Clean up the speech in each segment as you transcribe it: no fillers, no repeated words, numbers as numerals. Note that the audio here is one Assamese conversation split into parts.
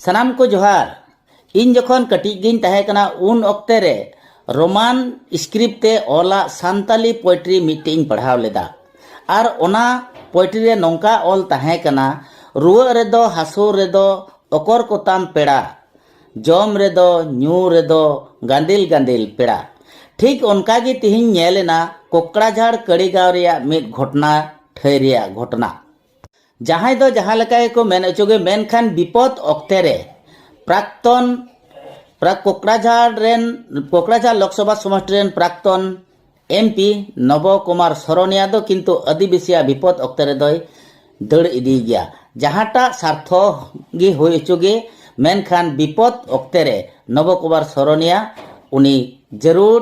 सनाम को जोहार इन जखन कटिज गिन तहे कना उन ऑक्ते रे रोमान स्क्रिप्ट ते ओला सांताली पोएट्री मीटिंग पढ़ाव लेदा आर ओना पोएट्री रे नोंका ऑल तहे कना रुआ रेदो हासो रेदो ओकर कोताम पेड़ा जम रेदो न्यू रेदो गांदिल गांदिल पेड़ा ठीक उनका गी तिहिन नेलेना कोकड़ाझाड़ कड़ीगांव रेया मिद घटना ठहरिया घटना जहां दो जहां लकाय को मेन अचोगे मेनखान विपद ऑक्ते रे प्राक्तन कोकड़ाझाड़ लोकसभा समष्टि रेन प्राक्तन एमपी नव कुमार सरनिया दो किंतु आदिवासी विपद ऑक्ते रे दोय दड़ इदी गया जहांटा सार्थ गे होय अचोगे मेनखान विपद ऑक्ते रे नव कुमार सरनिया उनी जरूर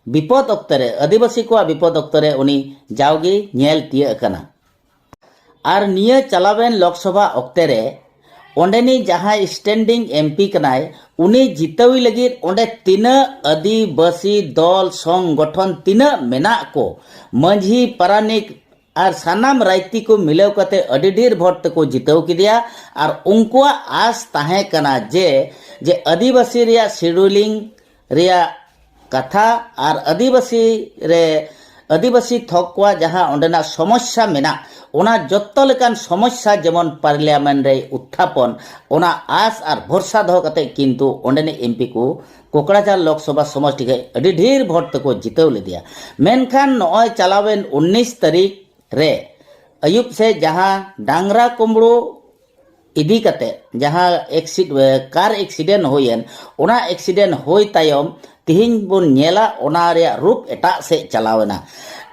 विपद ऑक्ते रे आदिवासी को विपद ऑक्ते रे उनी जावगी नेल तिया कना आर निया चलावेन लोकसभा ऑक्ते रे ओंडेनी जहां स्टैंडिंग एमपी कनाय उनी जितवी लगी ओंडे तीना आदिवासी दल संगठन तीना मेना को मंझी पारानिक आर सानाम रायती को मिलाव कते अडी ढेर भोट तको जितव किदिया आर उनकुआ आस ताहे कना जे आदिवासी रिया शेड्यूलिंग रिया कथा आर आदिवासी थक को जहां ओंडेना समस्या मेना ओना जत्तो लेकान समस्या जेमन पार्लियामेंट रे उत्थापन ओना आस आर भरोसा दो कते किंतु ओंडेने एमपी को कोकड़ाझाड़ लोकसभा समष्टि के अडी ढेर भोट तको जितव लेदिया मेनखान नय चलावेन 19 तारीख रे अयुब से जहां डांगरा कुमड़ो इदी कते जहां कार एक्सीडेंट होयन ओना एक्सीडेंट होय तायम तिहिन बुन नेला ओना रे रूप एटा से चलावना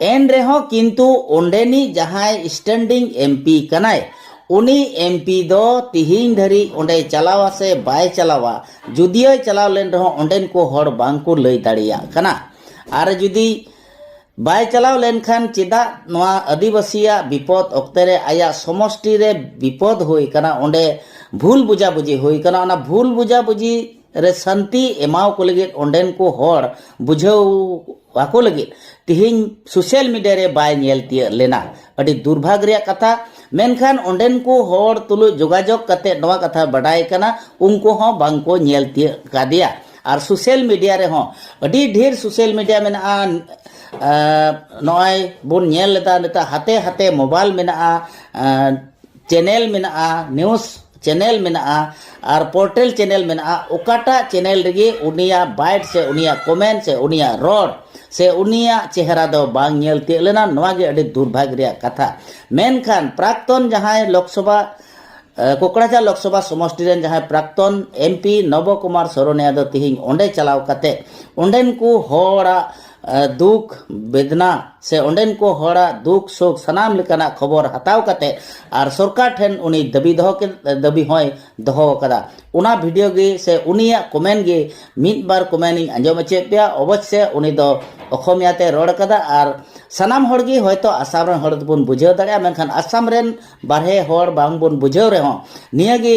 एन रेहो किंतु ओंडेनी जहां स्टैंडिंग एमपी कनाय उनी एमपी दो तिहिन धरी ओंडे चलावा से बाय चलावा जुदियो चलाव लेन रहो ओंडेन को हर बांग को लई दाड़िया कना आर जुदी बाय चलाव लेन खान चेदा नवा आदिवासिया विपद ऑक्ते रे आया समष्टि रे विपद होई कना ओंडे भूल बुझा बुझी होई कना ओना भूल बुझा बुझी रे शांति एमाव को लगे ओंडेन को हर बुझाव वाको लगे तिहिन सोशल मीडिया रे बाय नेल तिया लेना अडी दुर्भाग्य रे कथा मेनखान ओंडेन को हर तुलु जोगाजोग कते नवा कथा बडाय कना उनको हो बांको नेल तिया कादिया आर सोशल मीडिया रे हो अडी ढेर सोशल मीडिया में नय बुन नेल लेता नेता हाते हाते मोबाइल में चैनल में न्यूज़ चैनल में और पोर्टल चैनल में ओकाटा चैनल रेगे उनिया बाइट से उनिया कमेंट से उनिया रोड से उनिया चेहरा दो बांग नेल ते लेना नवा गे अडी दुर्भाग्य रे कथा मेनखान प्राक्तन जहां लोकसभा कोकड़ाझाड़ लोकसभा समष्टि रेन जहां प्राक्तन एमपी नव कुमार सरनिया दो तिहिन ओंडे चलाव कते ओंडेन को होड़ा दुख वेदना से ओंडेन को होड़ा दुख सुख सनाम लेकाना खबर हताव कते आर सरकार ठेन उनी दाबी होय दोहो कदा उना वीडियो गे से उनिया कमेंट गे मिद बार कमेंट आंजम अचे पे अवश्य उनी दो अखमिया ते रोड कदा आर सनाम हर गे होयतो आसाम रेन हर बन बुझाव दाड़िया मेनखान आसाम रेन बारहे हर बांग बन बुझाव रे हो निया गे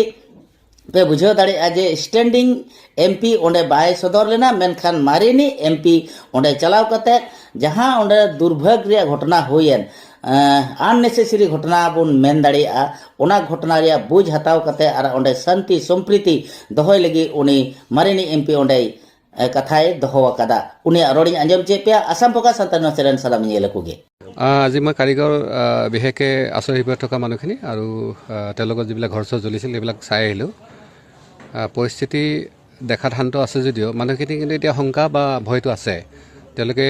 पे बुझाव दाड़िया जे स्टैंडिंग एमपी ओंडे बाय सदर लेना मेनखान मारिनी एमपी ओंडे चलाव कते जहां ओंडे दुर्भाग्य घटना होयन अननेसेसरी घटना बुन मेन दाड़िया ओना घटना रे बुझ हताव कते आर ओंडे शांति सम्प्रीति दोहय लगी उनी मारिनी एमपी ओंडे कथाय दोहो कदा उनी रोडिंग आंजम चे पे आसाम पका संतान चरण सलाम नेलकुगे আজি মই কাৰিকৰ বিশেষকৈ আশ্ৰয় শিবিৰত থকা মানুহখিনি আৰু তেওঁলোকৰ যিবিলাক ঘৰ চৰ জ্বলিছিল এইবিলাক চাই আহিলোঁ পৰিস্থিতি দেখাত শান্ত আছে যদিও মানুহখিনি কিন্তু এতিয়া শংকা বা ভয়টো আছে তেওঁলোকে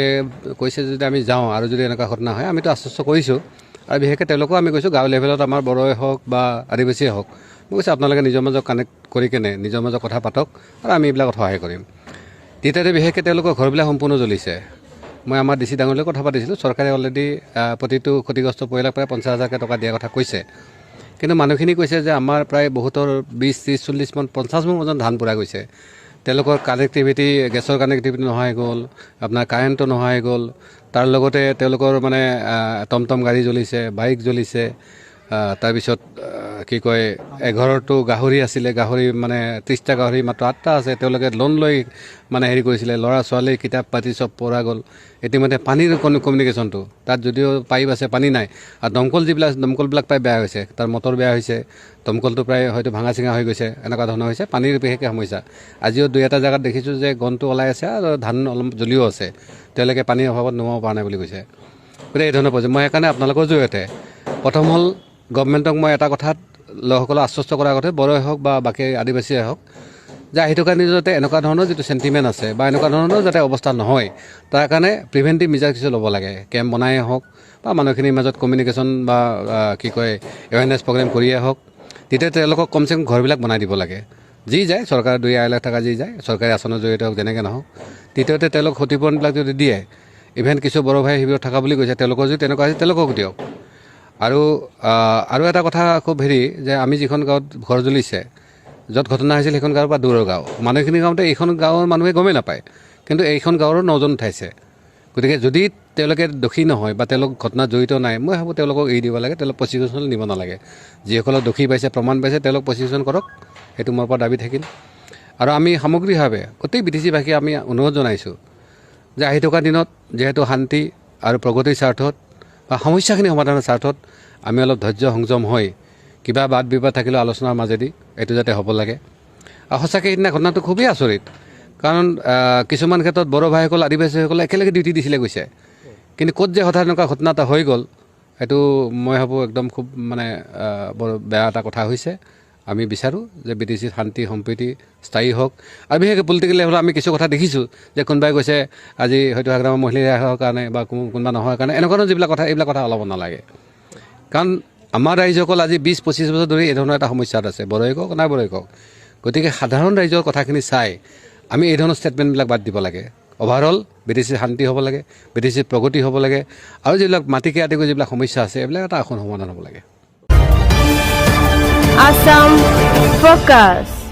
কৈছে যদি আমি যাওঁ আৰু যদি এনেকুৱা ঘটনা হয় আমিতো আশ্বস্ত কৰিছোঁ আৰু বিশেষকৈ তেওঁলোকেও আমি কৈছোঁ গাঁও লেভেলত আমাৰ বড়োৱে হওক বা আদিবাসীয়ে হওক মই কৈছোঁ আপোনালোকে নিজৰ মাজত কানেক্ট কৰি কেনে নিজৰ মাজত কথা পাতক আৰু আমি এইবিলাকত সহায় কৰিম দ্বিতীয়তে বিশেষকৈ তেওঁলোকৰ ঘৰবিলাক সম্পূৰ্ণ জ্বলিছে মই আমাৰ ডিচি ডাঙৰলৈ কথা পাতিছিলোঁ চৰকাৰে অলৰেডি প্ৰতিটো ক্ষতিগ্ৰস্ত পৰিয়ালক প্ৰায় 50,000 টকা দিয়াৰ কথা কৈছে কিন্তু মানুহখিনি কৈছে যে আমাৰ প্ৰায় বহুতৰ 20, 30, 40 মন 50 মন ওজন ধান পুৰা গৈছে তেওঁলোকৰ কানেক্টিভিটি গেছৰ কানেক্টিভিটি নহয় গ'ল আপোনাৰ কাৰেণ্টটো নহয় গ'ল তাৰ লগতে তেওঁলোকৰ মানে টমটম গাড়ী জ্বলিছে বাইক জ্বলিছে তাৰপিছত কি কয় 11টো গাহৰি আছিলে, গাহৰি মানে 30টা গাহৰি মাত্ৰ 8টা আছে। তেওঁলোকে লোন লৈ মানে হেৰি কৰিছিলে, ল'ৰা ছোৱালী কিতাপ পাতি চব পঢ়া গ'ল। ইতিমধ্যে পানীৰ কমিউনিকেশ্যনটো তাত যদিও পাইপ আছে, পানী নাই। আৰু দমকলবিলাক প্ৰায় বেয়া হৈছে, তাৰ মটৰ বেয়া হৈছে, দমকলটো প্ৰায় হয়তো ভাঙা চিঙা হৈ গৈছে, এনেকুৱা ধৰণৰ হৈছে। পানীৰ বিশেষকৈ সমস্যা। আজিও 2-এটা জেগাত দেখিছোঁ যে গণটো ওলাই আছে আৰু ধান অলপ জ্বলিও আছে। তেওঁলোকে পানীৰ অভাৱত নোমাব পৰা নাই বুলি কৈছে। গতিকে এই ধৰণৰ কৈছে। মই সেইকাৰণে আপোনালোকৰ জৰিয়তে প্ৰথম হ'ল গভৰ্ণমেণ্টক মই এটা কথাত লোকসকলক আশ্বস্ত কৰাৰ আগতে, বড়োই হওক বা বাকী আদিবাসীয়ে হওক, যে আহি থকা দিনত যাতে এনেকুৱা ধৰণৰ যিটো চেণ্টিমেণ্ট আছে বা এনেকুৱা ধৰণৰ যাতে অৱস্থা নহয়, তাৰ কাৰণে প্ৰিভেণ্টিভ মেজাৰ্ছ কিছু ল'ব লাগে। কেম্প বনাই হওক বা মানুহখিনিৰ মাজত কমিউনিকেশ্যন বা কি কয় এৱেৰনেছ প্ৰগ্ৰেম কৰিয়ে হওক। তেতিয়া তেওঁলোকক কমচে কম ঘৰবিলাক বনাই দিব লাগে। যি যায় চৰকাৰৰ 2-2.5 লাখ টকা যি যায় চৰকাৰী আঁচনিৰ জৰিয়তে হওক, যেনেকৈ নহওক। দ্বিতীয়তে তেওঁলোক ক্ষতিপূৰণবিলাক যদি দিয়ে, ইভেন কিছু বড়ো ভাই শিবিৰত থকা বুলি কৈছে, তেওঁলোকৰ যদি তেনেকুৱা আছে তেওঁলোকক দিয়ক। আৰু এটা কথা খুব যে আমি যিখন গাঁৱত ঘৰ জ্বলিছে, য'ত ঘটনা হৈছিল সেইখন গাঁৱৰ পৰা দূৰৰ গাঁও। মানুহখিনি গাঁৱতে এইখন গাঁৱৰ মানুহে গমেই নাপায়, কিন্তু এইখন গাঁৱৰো 9জন উঠাইছে। গতিকে যদি তেওঁলোকে দোষী নহয় বা তেওঁলোক ঘটনাত জড়িত নাই, মই ভাবোঁ তেওঁলোকক এৰি দিব লাগে, তেওঁলোক প্ৰচিকিউশ্যন নিব নালাগে। যিসকলক দোষী পাইছে, প্ৰমাণ পাইছে, তেওঁলোক প্ৰচিকিউশ্যন কৰক, সেইটো মোৰ পৰা দাবী থাকিল। আৰু আমি সামগ্ৰিকভাৱে গোটেই বিটিচিবাসীক আমি অনুৰোধ জনাইছোঁ যে আহি থকা দিনত যিহেতু শান্তি আৰু প্ৰগতিৰ স্বাৰ্থত বা সমস্যাখিনি সমাধানৰ স্বাৰ্থত আমি অলপ ধৈৰ্য সংযম হৈ কিবা বাদ বিবাদ থাকিলেও আলোচনাৰ মাজেদি এইটো যাতে হ'ব লাগে। আৰু সঁচাকৈ সেইদিনা ঘটনাটো খুবেই আচৰিত, কাৰণ কিছুমান ক্ষেত্ৰত বড়ো ভাইসকল আদিবাসীসকলে একেলগে ডিউটি দিছিলে গৈছে, কিন্তু ক'ত যে হঠাৎ এনেকুৱা ঘটনা এটা হৈ গ'ল, এইটো মই ভাবোঁ একদম খুব মানে বৰ বেয়া এটা কথা হৈছে। আমি বিচাৰোঁ যে বিটিচিত শান্তি সম্প্ৰীতি স্থায়ী হওক। আৰু বিশেষকৈ পলিটিকেল লেভেলত আমি কিছু কথা দেখিছোঁ যে কোনোবাই কৈছে আজি হয়তো হাগ্ৰামৰ মহিলা ৰেহাইৰ কাৰণে বা কোনোবা নোহোৱাৰ কাৰণে, এনেকুৱা ধৰণৰ এইবিলাক কথা ওলাব নালাগে। কাৰণ আমাৰ ৰাইজসকল আজি 20-25 বছৰ ধৰি এই ধৰণৰ এটা সমস্যাত আছে, বড়োই কওক নাই বড়োই কওক। গতিকে সাধাৰণ ৰাইজৰ কথাখিনি চাই আমি এই ধৰণৰ ষ্টেটমেণ্টবিলাক বাদ দিব লাগে। অভাৰঅল বিটিচিত শান্তি হ'ব লাগে, বিটিচিত প্ৰগতি হ'ব লাগে, আৰু যিবিলাক মাটিকে আদি কৰি যিবিলাক সমস্যা আছে এইবিলাক এটা আসন সমাধান হ'ব লাগে। Assam Focus.